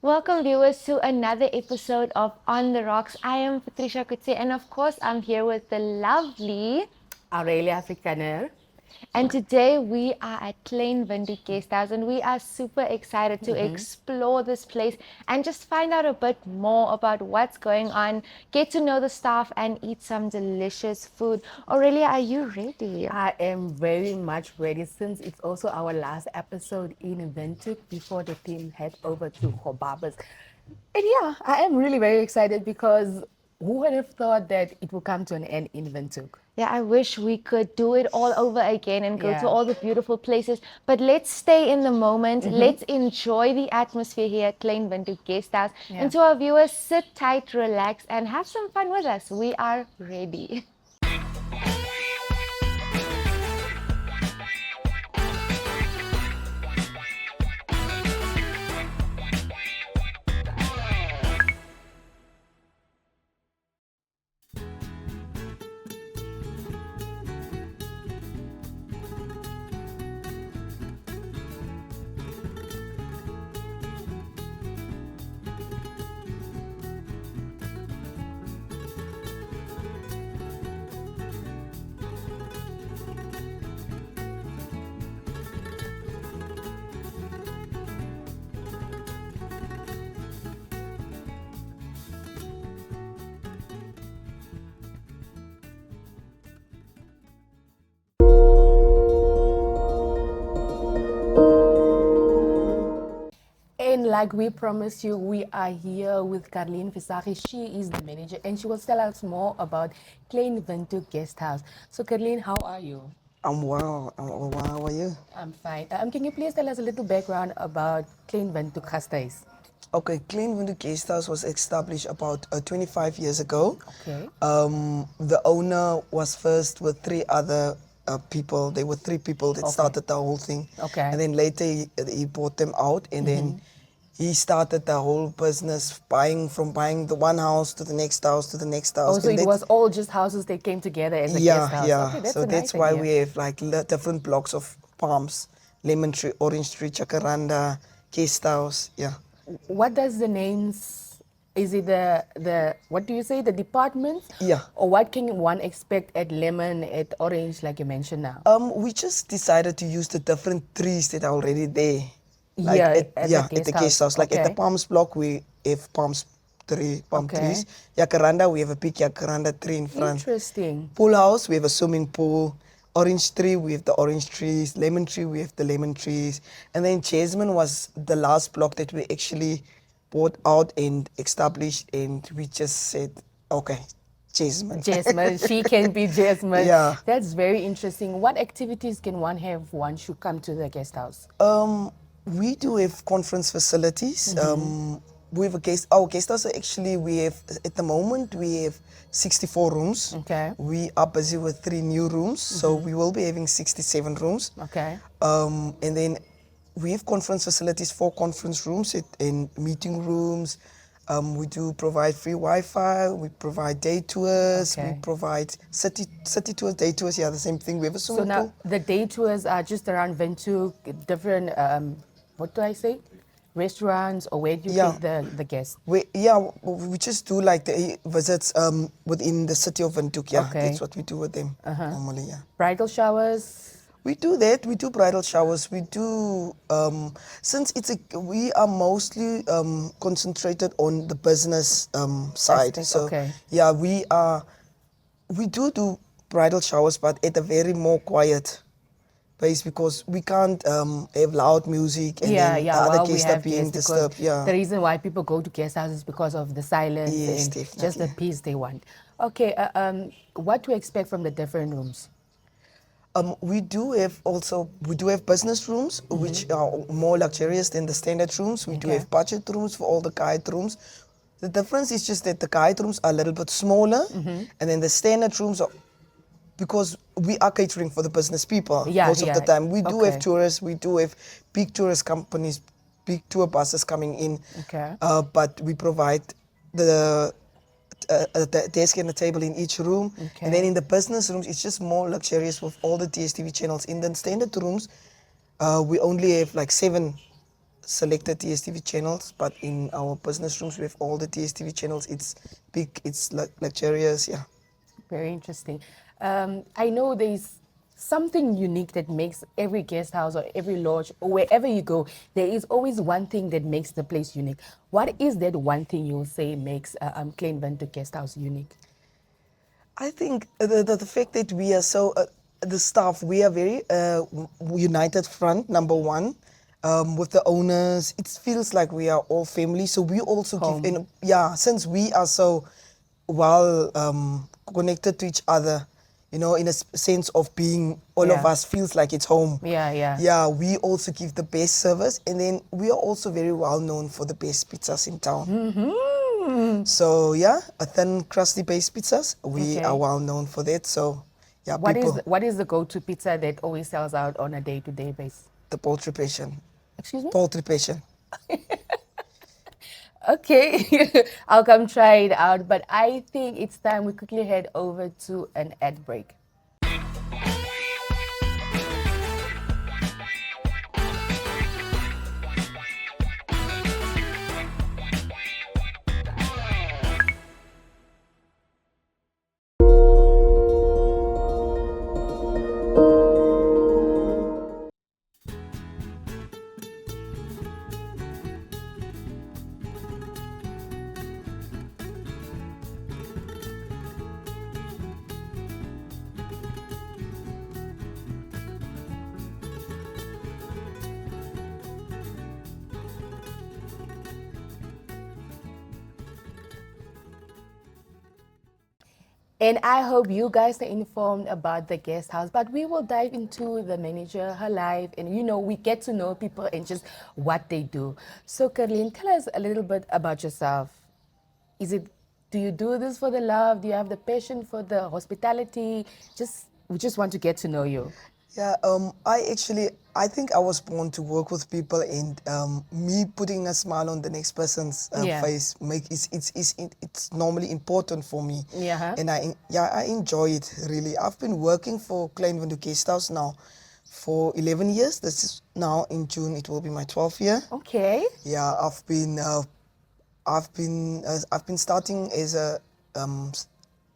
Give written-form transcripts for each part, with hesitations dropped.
Welcome viewers to another episode of On the Rocks. I am Patricia Coetzee and of course I'm here with the lovely Aurelia, Afrikaner. and today we are at Klein Windhoek Guesthouse and we are super excited to explore this place and just find out a bit more about what's going on, get to know the staff and eat some delicious food. Aurelia, are you ready? I am very much ready since it's also our last episode in Windhoek before the team head over to Hobabas. And yeah, I am really very excited because who would have thought that it would come to an end in Windhoek? Yeah, I wish we could do it all over again and go to Yeah. all the beautiful places. But let's stay in the moment. Let's enjoy the atmosphere here at Klein Windhoek Guesthouse. Yeah. And to our viewers, sit tight, relax, and have some fun with us. We are ready. And like we promised you, we are here with Klein Windhoek. She is the manager and she will tell us more about Klein Windhoek Guesthouse. So Klein, how are you? I'm well. How are you? I'm fine. Can you please tell us a little background about Klein Windhoek Guesthouse? Okay, Klein Windhoek Guesthouse was established about 25 years ago. Okay. The owner was first with three other people. There were three people that started the whole thing. Okay. And then later he bought them out, and then he started the whole business, buying the one house to the next house to the next house. Oh, so And it was all just houses that came together as a yeah, guest house. yeah. Okay, that's So a that's nice why idea. we have like different blocks of palms, lemon tree, orange tree, jacaranda, guest house. Yeah. What does the names? Is it the what do you say, the departments? Yeah. Or what can one expect at lemon, at orange, like you mentioned now? We just decided to use the different trees that are already there. Yeah, at the guest guest house. house. Like at the Okay. palms block, we have palm Okay. trees. Jacaranda, we have a big jacaranda tree in front. Interesting. Pool house, we have a swimming pool. Orange tree, we have the orange trees. Lemon tree, we have the lemon trees. And then Jasmine was the last block that we actually bought out and established, and we just said, okay, Jasmine. Jasmine, she can be Jasmine. Yeah. That's very interesting. What activities can one have one should come to the guest house? We do have conference facilities. We have our guest house actually, we have, at the moment, we have 64 rooms. Okay. We are busy with 3 new rooms, so we will be having 67 rooms. Okay. And then we have conference facilities, 4 conference rooms and meeting rooms. We do provide free Wi-Fi, we provide day tours, Okay. we provide city tours, day tours, yeah, the same thing. We have a So swimming now pool. the day tours are just around Windhoek, different, what do I say? Restaurants, or where do you Yeah. take the guests? We just do like the visits within the city of Windhoek. Yeah, Okay. that's what we do with them normally. Yeah, Bridal showers? we do that. We do bridal showers. We do since we are mostly concentrated on the business side. Aspect, So okay. yeah, we do bridal showers, but at a very more quiet pace because we can't have loud music and then the other well, we guests are have being guests because disturbed. Yeah. the reason why people go to guest houses is because of the silence Yes, and just the definitely. peace they want. Okay, what to expect from the different rooms? We do have business rooms which are more luxurious than the standard rooms. We do Okay. have budget rooms for all the guide rooms. The difference is just that the guide rooms are a little bit smaller, and then the standard rooms are, because we are catering for the business people Yeah, most of the yeah. time. We do have Okay. tourists, we do have big tourist companies, big tour buses coming in. Okay. But we provide the desk and a table in each room. Okay. And then in the business rooms, it's just more luxurious with all the DSTV channels. In the standard rooms, we only have like 7 selected TSTV channels, but in our business rooms we have all the TSTV channels. It's big, it's luxurious, yeah. Very interesting. I know there's something unique that makes every guest house or every lodge or wherever you go, there is always one thing that makes the place unique. What is that one thing you will say makes Klein Windhoek Guesthouse unique? I think the fact that we are so, the staff, we are very united front, number one, with the owners. It feels like we are all family. So we also Home. give, in, yeah, since we are so well connected to each other, you know, in a sense of being, all of Yeah. us feels like it's home. Yeah, yeah. Yeah, we also give the best service. And then we are also very well known for the best pizzas in town. Mm-hmm. So yeah, a thin crusty based pizzas. We Okay. are well known for that. So yeah, What people, is the go-to pizza that always sells out on a day-to-day basis? the poultry passion. Excuse me? Poultry passion. Okay, I'll come try it out. But I think it's time we quickly head over to an ad break. And I hope you guys are informed about the guest house, but we will dive into the manager, her life, and we get to know people and just what they do. So Caroline, tell us a little bit about yourself. Do you do this for the love? Do you have the passion for the hospitality? We just want to get to know you. Yeah, I think I was born to work with people, and me putting a smile on the next person's Yeah. face it's normally important for me. Yeah. And I enjoy it really. I've been working for Klein Windhoek Guesthouse now for 11 years. This is now in June it will be my 12th year. Okay. Yeah, I've been starting as a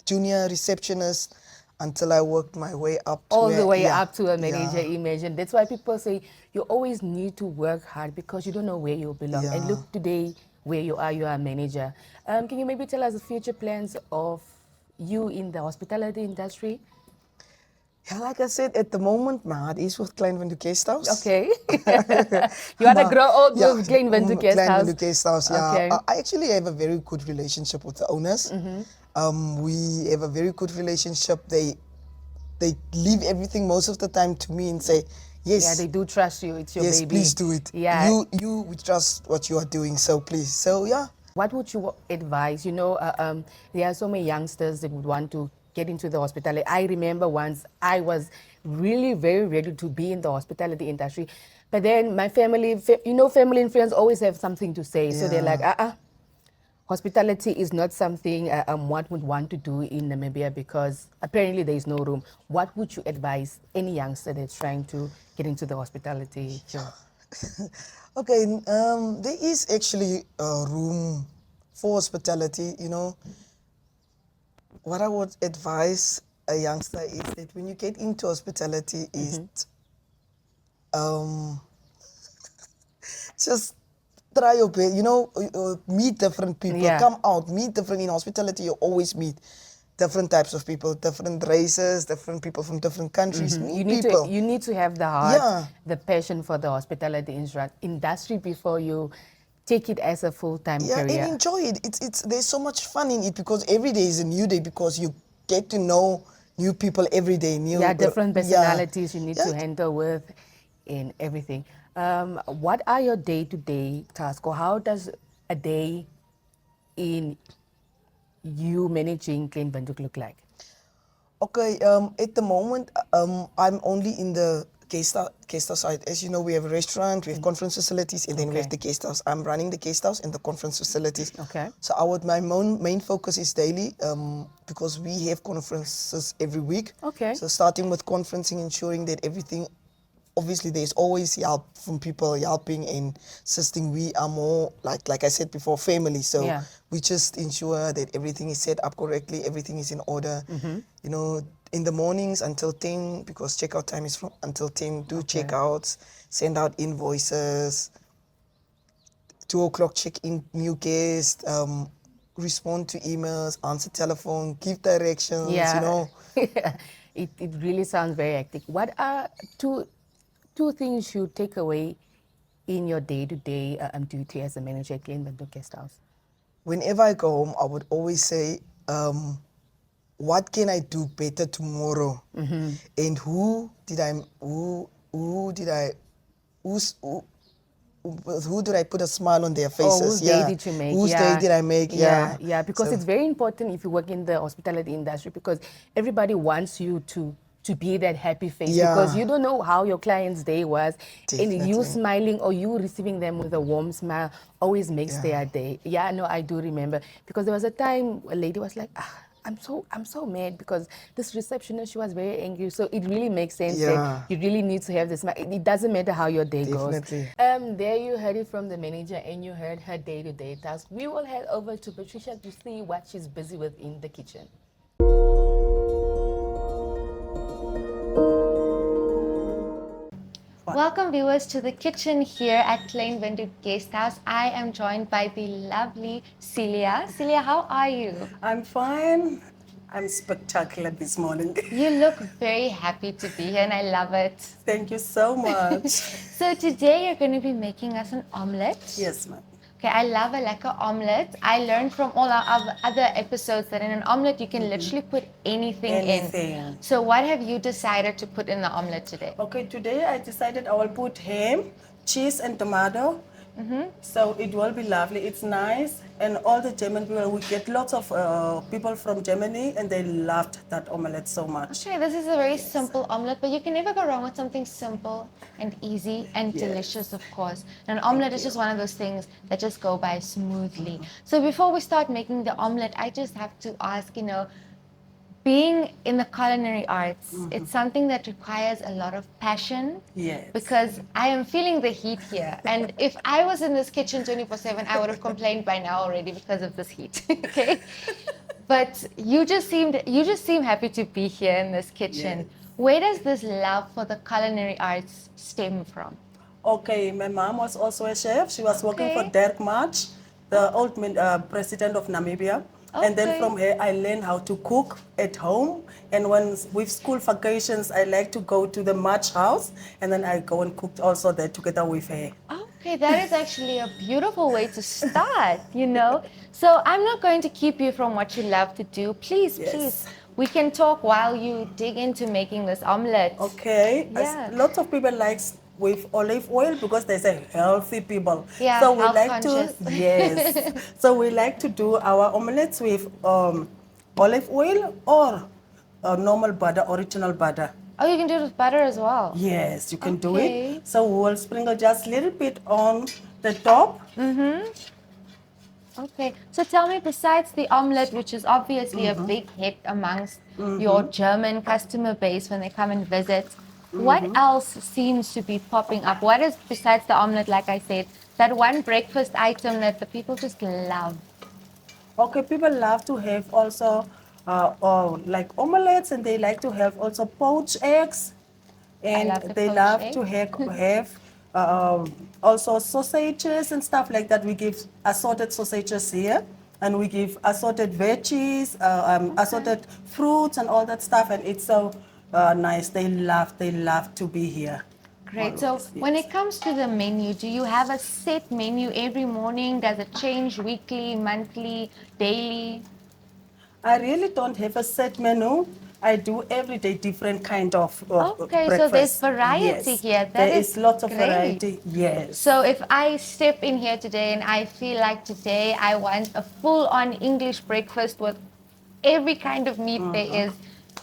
junior receptionist until I worked my way up to All the way yeah, up to a manager yeah. image. And that's why people say you always need to work hard because you don't know where you belong. And Yeah. look today where you are a manager. Can you maybe tell us the future plans of you in the hospitality industry? Yeah, like I said, at the moment, my heart is with Klein Windhoek Guesthouse. Okay. You want to grow old Yeah, with Klein Windhoek Klein Guesthouse? Windhoek Guesthouse, yeah. Okay. I actually have a very good relationship with the owners. We have a very good relationship. They leave everything most of the time to me and say, yes. Yeah, they do trust you. It's your yes, baby. please do it. Yeah. We trust what you are doing, so please. So yeah. What would you advise? There are so many youngsters that would want to get into the hospitality. I remember once I was really very ready to be in the hospitality industry, but then my family, family and friends always have something to say. So they're like, hospitality is not something one would want to do in Namibia because apparently there is no room. What would you advise any youngster that's trying to get into the hospitality job? Okay, there is actually room for hospitality, What I would advise a youngster is that when you get into hospitality is just try your best, meet different people, Yeah. come out, meet different, in hospitality you always meet different types of people, different races, different people from different countries, meet people. You need to have the heart, Yeah. the passion for the hospitality industry before you take it as a full-time Yeah, career. and enjoy it. There's so much fun in it because every day is a new day because you get to know new people every day. There are different personalities you need Yeah. to handle with and everything. What are your day-to-day tasks, or how does a day in you managing Klein Windhoek look like? Okay, at the moment, I'm only in the guest house side. As you know, we have a restaurant, we have conference facilities, and then we have the guest house. I'm running the guest house and the conference facilities. Okay. So my main focus is daily because we have conferences every week. Okay. So starting with conferencing, ensuring that everything obviously there's always help from people helping and assisting. We are more like I said before, family. So Yeah. we just ensure that everything is set up correctly, everything is in order. You know, in the mornings until 10, because checkout time is from until 10, do checkouts, send out invoices, 2 o'clock check in new guests, respond to emails, answer telephone, give directions, you Yeah. know. It really sounds very hectic. What are two things you take away in your day-to-day duty as a manager at Klein Windhoek Guesthouse? Whenever I go home, I would always say, what can I do better tomorrow? And who did I put a smile on their faces? Oh, whose day did you make? Whose day did I make? Yeah, because So, it's very important if you work in the hospitality industry, because everybody wants you to be that happy face, because Yeah. you don't know how your client's day was. And you Definitely. smiling or you receiving them with a warm smile always makes their day. Yeah, no, I do remember, because there was a time a lady was like, I'm so mad because this receptionist, she was very angry. So it really makes sense Yeah. that you really need to have this. It doesn't matter how your day Definitely. goes. There you heard it from the manager and you heard her day-to-day tasks. We will head over to Patricia to see what she's busy with in the kitchen. Welcome viewers to the kitchen here at Klein Windhoek Guesthouse. I am joined by the lovely Celia. Celia, how are you? I'm fine. I'm spectacular this morning. You look very happy to be here and I love it. Thank you so much. So today you're going to be making us an omelette. Yes, ma'am. Okay, I love a lekker omelette. I learned from all our other episodes that in an omelette you can literally put anything in. Anything. So what have you decided to put in the omelette today? Okay, today I decided I will put ham, cheese, and tomato. So it will be lovely. It's nice. And all the German people, we get lots of people from Germany, and they loved that omelette so much. Okay, this is a very simple omelette, but you can never go wrong with something simple and easy and delicious, of course. And an omelette is just one of those things that just go by smoothly. So before we start making the omelette, I just have to ask, being in the culinary arts, it's something that requires a lot of passion. Yes. Because I am feeling the heat here. And if I was in this kitchen 24/7, I would have complained by now already because of this heat. Okay? But you just seem happy to be here in this kitchen. Yes. Where does this love for the culinary arts stem from? Okay, my mom was also a chef. She was working for Okay. Dirk March, the old president of Namibia. And then Okay. from her, I learned how to cook at home. And when with school vacations, I like to go to the March house, and then I go and cook also there together with her. Okay, that is actually a beautiful way to start, So I'm not going to keep you from what you love to do. Please, Yes. please, we can talk while you dig into making this omelette. Okay. Yeah. Lots of people like with olive oil because there's a healthy people. Yeah, so we health like conscious. to yes. So we like to do our omelets with olive oil or normal butter, original butter. Oh, you can do it with butter as well. Yes, you can do Okay. it. So we will sprinkle just a little bit on the top. Okay, so tell me, besides the omelette, which is obviously a big hit amongst your German customer base when they come and visit, what else seems to be popping up? What is, besides the omelette, like I said, that one breakfast item that the people just love? Okay, people love to have also like omelets, and they like to have also poached eggs, and love the they poached love egg. to have also sausages and stuff like that. We give assorted sausages here, and we give assorted veggies, assorted fruits, and all that stuff, and it's so nice. They love to be here. Great. So when it comes to the menu, do you have a set menu every morning? Does it change weekly, monthly, daily? I really don't have a set menu. I do every day different kind of Okay, breakfast. so there's variety Yes. here. That There is is lots of great. variety. Yes. So if I step in here today and I feel like today I want a full-on English breakfast with every kind of meat there is,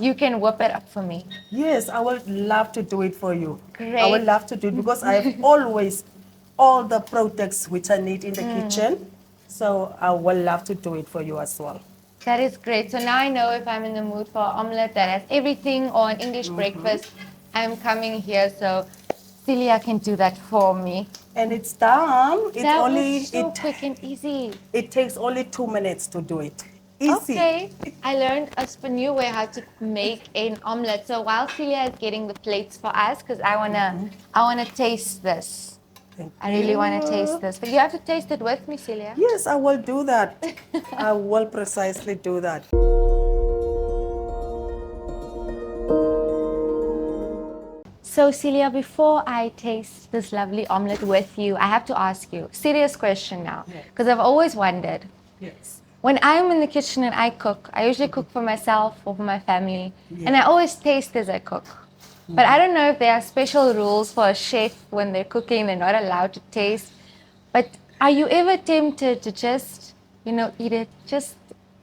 you can whip it up for me. Yes, I would love to do it for you. I Great. would love to do it because I have always all the products which I need in the kitchen. So I would love to do it for you as well. That is great. So now I know if I'm in the mood for an omelette that has everything or an English breakfast, I'm coming here. So Celia can do that for me. And it's done. It's That only was so quick and easy. it takes only 2 minutes to do it. Easy. Okay, I learned a new way how to make an omelette. So while Celia is getting the plates for us, because I wanna taste this. Thank I really want to you. taste this. But you have to taste it with me, Celia. Yes, I will do that. I will precisely do that. So Celia, before I taste this lovely omelette with you, I have to ask you a serious question now, because I've always wondered. Yes. When I'm in the kitchen and I cook, I usually cook for myself or for my family, and I always taste as I cook. But I don't know if there are special rules for a chef when they're cooking, they're not allowed to taste. But are you ever tempted to just, eat it, just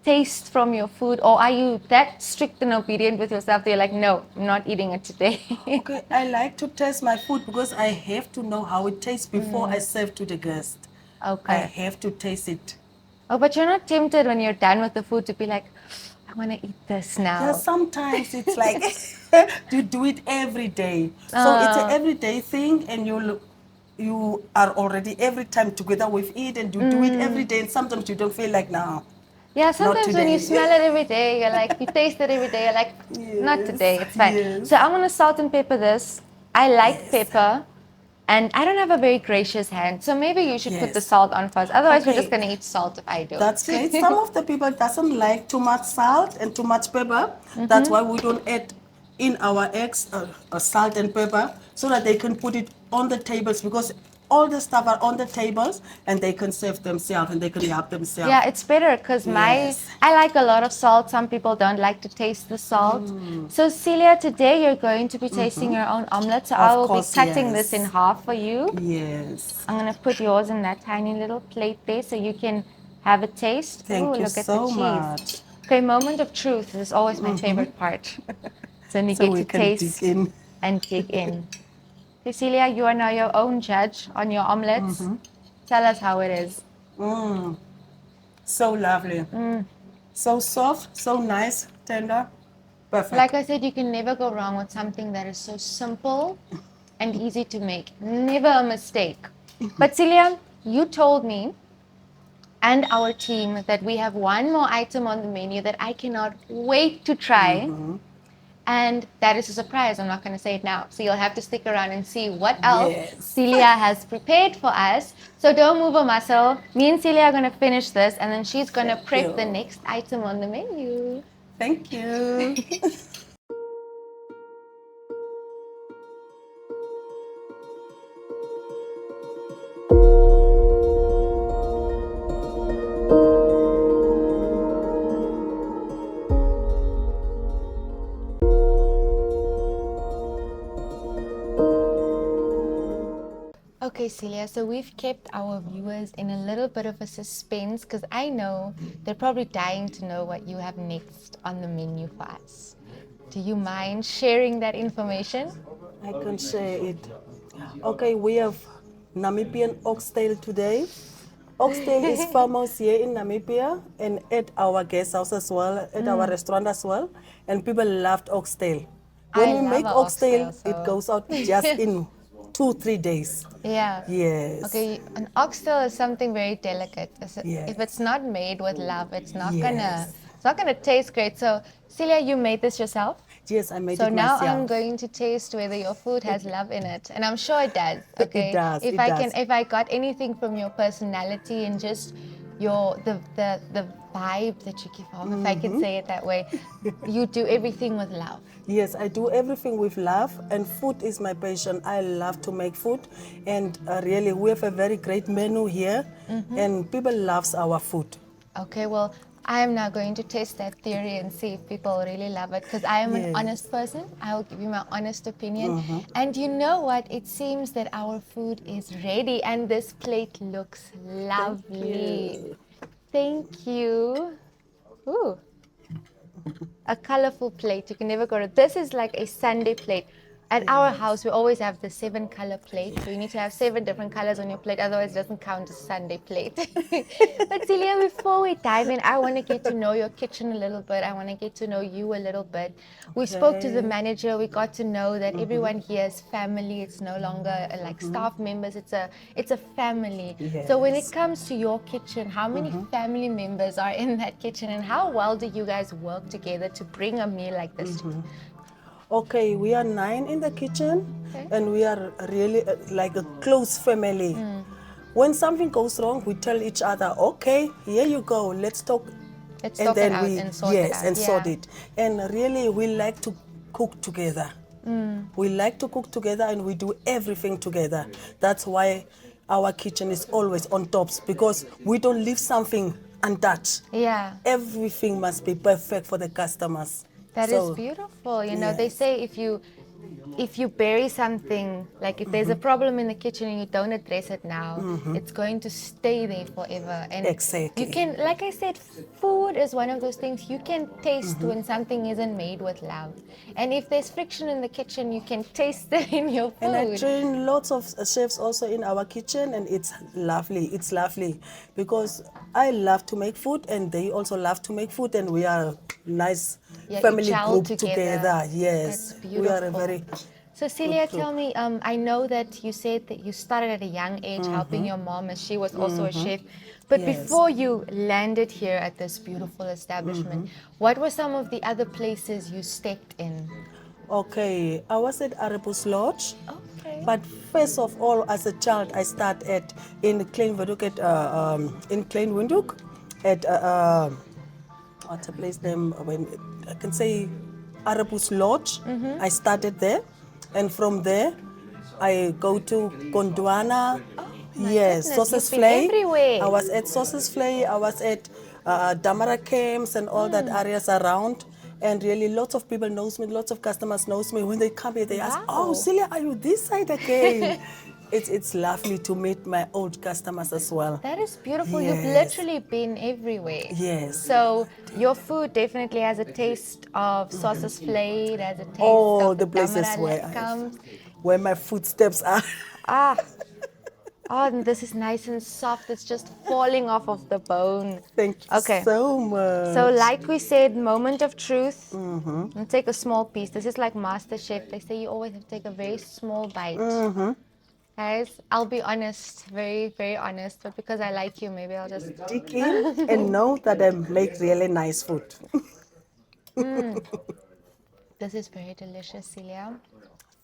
taste from your food? Or are you that strict and obedient with yourself that you're like, no, I'm not eating it today? Okay, I like to taste my food because I have to know how it tastes before I serve to the guest. I Okay. have to taste it. Oh, but you're not tempted when you're done with the food to be like, I want to eat this now. Yeah, sometimes it's like you do it every day. So it's an everyday thing, and you are already every time together with it, and you do it every day. And sometimes you don't feel like now. Yeah, sometimes when you today. smell it every day, you're like, you taste it every day, you're like, not today, it's fine. yes. So I'm gonna salt and pepper this. I like pepper, and I don't have a very gracious hand, so maybe you should put the Yes. salt on first. Otherwise, we're Okay. just gonna eat salt if I do. That's great. Some of the people doesn't like too much salt and too much pepper. That's why we don't add in our eggs salt and pepper, so that they can put it on the tables, because all the stuff are on the tables and they can serve themselves and they can help themselves. Yeah, it's better because Yes. I like a lot of salt. Some people don't like to taste the salt. So Celia, today you're going to be tasting your own omelet. So I will be course, cutting this in yes. half for you. Yes. I'm gonna put yours in that tiny little plate there so you can have a taste. Thank Ooh, you look at so the cheese. much. Okay, moment of truth is always my favorite part. So when you So get we to can taste dig in. and dig in. Cecilia, you are now your own judge on your omelets. Tell us how it is. So lovely. So soft, so nice, tender. Perfect. Like I said, you can never go wrong with something that is so simple and easy to make. Never a mistake. But Celia, you told me and our team that we have one more item on the menu that I cannot wait to try. And that is a surprise. I'm not going to say it now. So you'll have to stick around and see what else Yes. Celia has prepared for us. So don't move a muscle. Me and Celia are going to finish this, and then she's going to prep the next item on the menu. Thank you. Okay, Celia, so we've kept our viewers in a little bit of a suspense because I know they're probably dying to know what you have next on the menu for us. Do you mind sharing that information? I can share it. Okay, we have Namibian oxtail today. Oxtail is famous here in Namibia and at our guest house as well, at our restaurant as well. And people loved oxtail. When I we love make a oxtail, oxtail, so- it goes out just in 2-3 days. Yeah. Yes. Okay, an oxtail is something very delicate. If it's not made with love, it's not gonna taste great. So, Celia, you made this yourself? Yes, I made So it now myself. I'm going to taste whether your food has love in it, and I'm sure it does. Okay, does, If it I does. if I got anything from your personality and just the vibe that you give off, if I can say it that way, you do everything with love. Yes, I do everything with love, and food is my passion. I love to make food, and really, we have a very great menu here, and people loves our food. Okay, well, I am now going to test that theory and see if people really love it because I am an honest person. I will give you my honest opinion. And you know what? It seems that our food is ready and this plate looks lovely. Thank you. Ooh. A colorful plate. You can never go to. This is like a Sunday plate. At our house, we always have the 7-color plate. So you need to have 7 different colors on your plate, otherwise it doesn't count as Sunday plate. But Celia, before we dive in, I want to get to know your kitchen a little bit. I want to get to know you a little bit. We spoke to the manager. We got to know that everyone here is family. It's no longer like staff members. It's a family. So when it comes to your kitchen, how many family members are in that kitchen, and how well do you guys work together to bring a meal like this? Okay, we are 9 in the kitchen, Okay. and we are really like a close family. When something goes wrong, we tell each other, okay, here you go, let's talk. Let's And talk then it out we, and sort it out. and sort Yeah. it. And really, we like to cook together. We like to cook together, and we do everything together. That's why our kitchen is always on tops, because we don't leave something untouched. Yeah. Everything must be perfect for the customers. That is So, beautiful. You know, they yes. say if you bury something, like if there's a problem in the kitchen and you don't address it now, it's going to stay there forever. And Exactly. you can, like I said, food is one of those things you can taste when something isn't made with love. And if there's friction in the kitchen, you can taste it in your food. And I train lots of chefs also in our kitchen, and it's lovely. It's lovely because I love to make food, and they also love to make food, and we are a nice Yeah, you family gel group together. Yes, That's we are a beautiful. very. So Celia, group. tell me, I know that you said that you started at a young age helping your mom, as she was also a chef. But Yes. before you landed here at this beautiful establishment, what were some of the other places you stepped in? Okay, I was at Arabus Lodge. Okay. But first of all, as a child, I started in Klein Windhoek in Klein Windhoek at what's the place name? When I can say Arabus Lodge. I started there, and from there, I go to Gondwana. my Yes, goodness, Sauces you've been Flay. everywhere. I was at Sauces Flay. I was at Damara Camps and all that areas around. And really, lots of people knows me. Lots of customers knows me. When they come here, they ask, Wow. "Oh, Celia, are you this side again?" It's lovely to meet my old customers as well. That is beautiful. You've Yes. literally been everywhere. Yes. So your food definitely has a taste of sauces flayed, has a taste All of the places damara comes. where my footsteps are. Ah, oh, and this is nice and soft. It's just falling off of the bone. Thank you Okay. so much. So like we said, moment of truth. And take a small piece. This is like MasterChef. They say you always have to take a very small bite. Guys, I'll be honest, very, very honest. But because I like you, maybe I'll just... Dig in and know that I make really nice food. This is very delicious, Celia.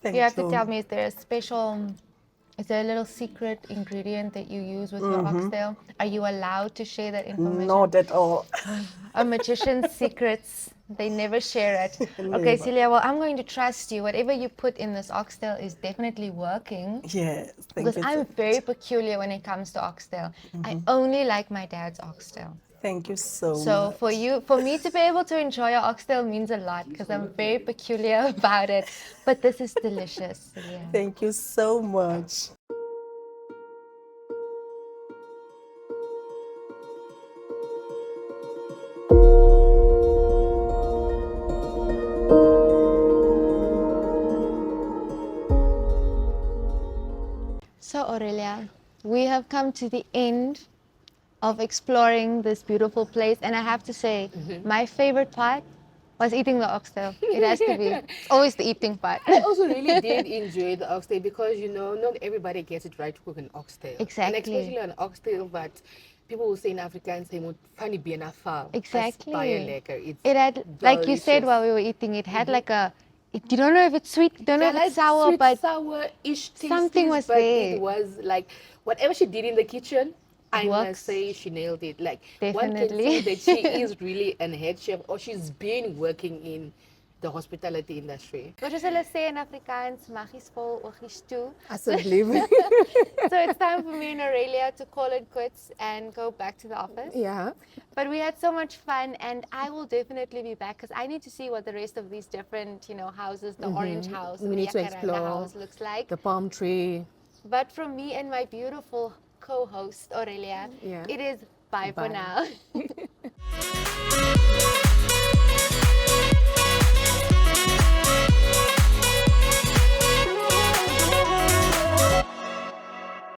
Thank You have to tell me, is there a little secret ingredient that you use with your oxtail? Are you allowed to share that information? Not at all. A magician's secrets, they never share it. Okay, Never. Celia, well, I'm going to trust you. Whatever you put in this oxtail is definitely working. Yes, thank Because you. I'm very peculiar when it comes to oxtail. I only like my dad's oxtail. Thank you so So much. for me to be able to enjoy your oxtail means a lot because I'm very peculiar about it. But this is delicious, Celia. Thank you so much. So Aurelia, we have come to the end of exploring this beautiful place, and I have to say, my favorite part was eating the oxtail. It has to be. It's always the eating part. I also really did enjoy the oxtail because, you know, not everybody gets it right to cook an oxtail. Exactly. And especially an oxtail, but people will say in Afrikaans, they moet van die bene val. Exactly. That's baie lekker. It's It had, like you said delicious. while we were eating, it had like a, you don't know if it's sweet, you don't know Yeah, if it's like sour, sweet, but sour-ish something tasties, was but there. it was like whatever she did in the kitchen, I Works. must say she nailed it. Like one can Definitely. say that she is really an head chef, or she's been working in the hospitality industry. wat is hulle sê in Afrikaans, maggies vol, oogies toe. Asseblief. So it's time for me and Aurelia to call it quits and go back to the office. Yeah. But we had so much fun, and I will definitely be back because I need to see what the rest of these different, houses, the orange house, We the need to Jacaranda explore house looks like. The palm tree. But from me and my beautiful co-host Aurelia, Yeah. it is bye for Bye. now.